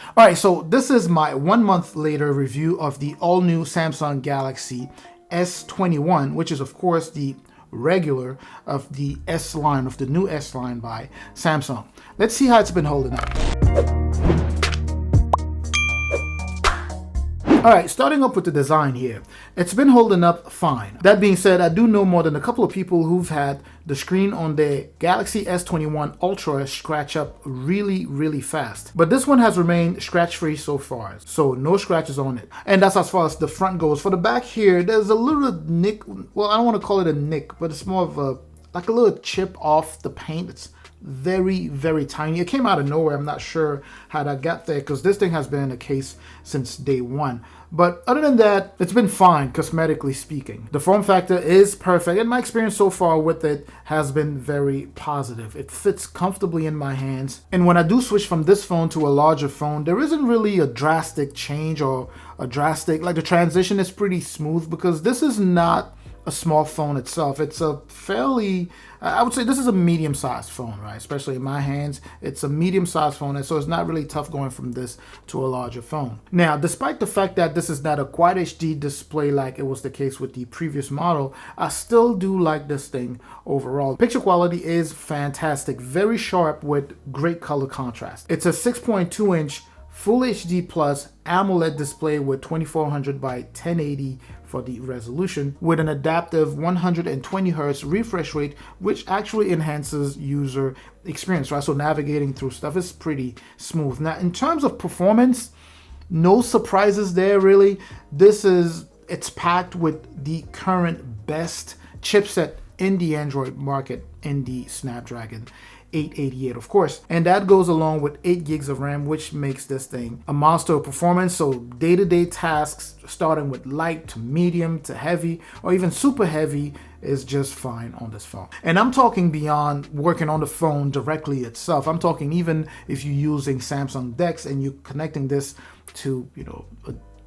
All right, so this is my 1 month later review of the all new Samsung Galaxy S21, which is of course the regular of the S line, of the new S line by Samsung. Let's see how it's been holding up. Alright, starting up with the design here. It's been holding up fine. That being said, I do know more than a couple of people who've had the screen on their Galaxy S21 Ultra scratch up really fast. But this one has remained scratch-free so far, so no scratches on it. And that's as far as the front goes. For the back here, there's a little nick, well, I don't want to call it a nick, but it's more of a, like a little chip off the paint. It's very tiny. It came out of nowhere. I'm not sure how that got there because this thing has been in the case since day one. But other than that, it's been fine, cosmetically speaking. The form factor is perfect, and my experience so far with it has been very positive. It fits comfortably in my hands. And when I do switch from this phone to a larger phone, there isn't really a drastic change or a drastic, like the transition is pretty smooth because this is not a small phone itself. It's a fairly, I would say this is a medium-sized phone, right? Especially in my hands, it's a medium-sized phone, and so it's not really tough going from this to a larger phone. Now, despite the fact that this is not a Quad HD display like it was the case with the previous model, I still do like this thing overall. Picture quality is fantastic, very sharp with great color contrast. It's a 6.2-inch Full HD Plus AMOLED display with 2400 by 1080 for the resolution, with an adaptive 120 Hz refresh rate, which actually enhances user experience, right? So navigating through stuff is pretty smooth. Now, in terms of performance, no surprises there really. It's packed with the current best chipset in the Android market, in the Snapdragon 888, of course, and that goes along with 8 gigs of RAM, which makes this thing a monster of performance. So day-to-day tasks, starting with light to medium to heavy or even super heavy, is just fine on this phone. And I'm talking beyond working on the phone directly itself. I'm talking even if you're using Samsung DeX and you're connecting this to,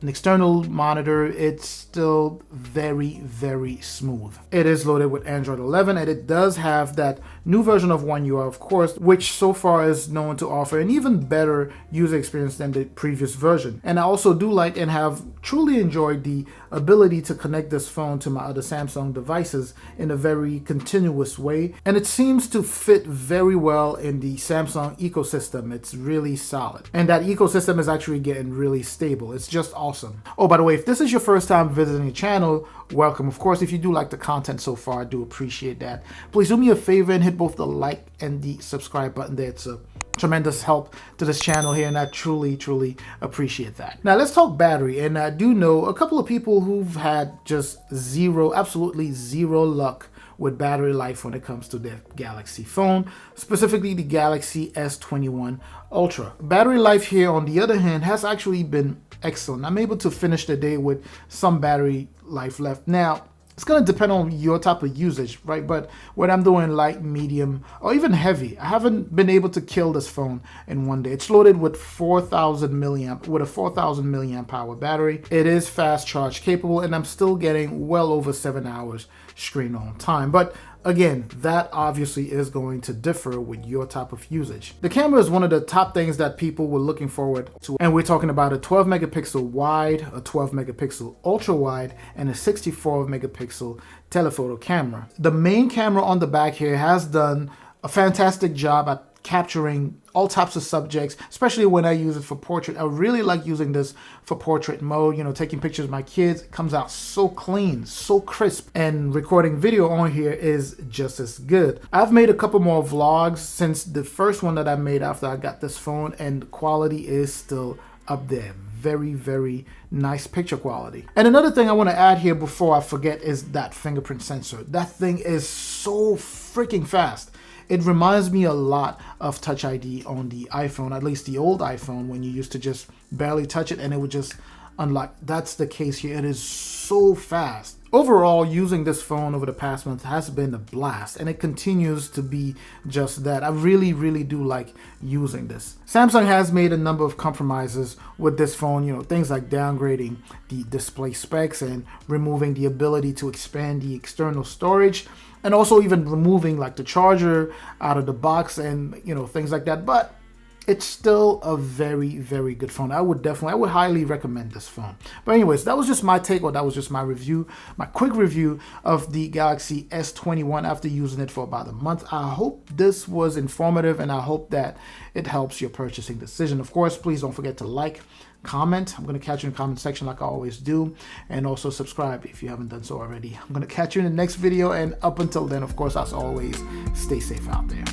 an external monitor, it's still very smooth. It is loaded with Android 11, and it does have that new version of One UI, of course, which so far is known to offer an even better user experience than the previous version. And I also do like and have truly enjoyed the ability to connect this phone to my other Samsung devices in a very continuous way, and it seems to fit very well in the Samsung ecosystem. It's really solid, and that ecosystem is actually getting really stable. It's just awesome. Oh, by the way, if this is your first time visiting the channel, welcome. Of course, if you do like the content so far, I do appreciate that. Please do me a favor and hit both the like and the subscribe button there. It's a tremendous help to this channel here, and I truly appreciate that. Now let's talk battery, and I do know a couple of people who've had just absolutely zero luck with battery life when it comes to their Galaxy phone, specifically the Galaxy S21 Ultra. Battery life here, on the other hand, has actually been excellent. I'm able to finish the day with some battery life left. Now, it's going to depend on your type of usage, right? But when I'm doing light, medium, or even heavy, I haven't been able to kill this phone in one day. It's loaded with 4,000 milliamp hour battery. It is fast charge capable, and I'm still getting well over 7 hours screen on time. But again, that obviously is going to differ with your type of usage. The camera is one of the top things that people were looking forward to, and we're talking about a 12 megapixel wide, a 12 megapixel ultra wide, and a 64 megapixel telephoto camera. The main camera on the back here has done a fantastic job at capturing all types of subjects, especially when I use it for portrait. I really like using this for portrait mode, taking pictures of my kids. It comes out so clean, so crisp, and recording video on here is just as good. I've made a couple more vlogs since the first one that I made after I got this phone, and the quality is still up there. Very nice picture quality. And another thing I want to add here before I forget is that fingerprint sensor. That thing is so freaking fast. It reminds me a lot of Touch ID on the iPhone, at least the old iPhone, when you used to just barely touch it and it would just unlock. That's the case here. It is so fast. Overall, using this phone over the past month has been a blast, and it continues to be just that. I really do like using this. Samsung has made a number of compromises with this phone, things like downgrading the display specs and removing the ability to expand the external storage, and also even removing like the charger out of the box and things like that. But it's still a very, very good phone. I would highly recommend this phone. But anyways, that was just my take, or that was just my review, my quick review of the Galaxy S21 after using it for about a month. I hope this was informative, and I hope that it helps your purchasing decision. Of course, please don't forget to like, comment. I'm going to catch you in the comment section like I always do, and also subscribe if you haven't done so already. I'm going to catch you in the next video, and up until then, of course, as always, stay safe out there.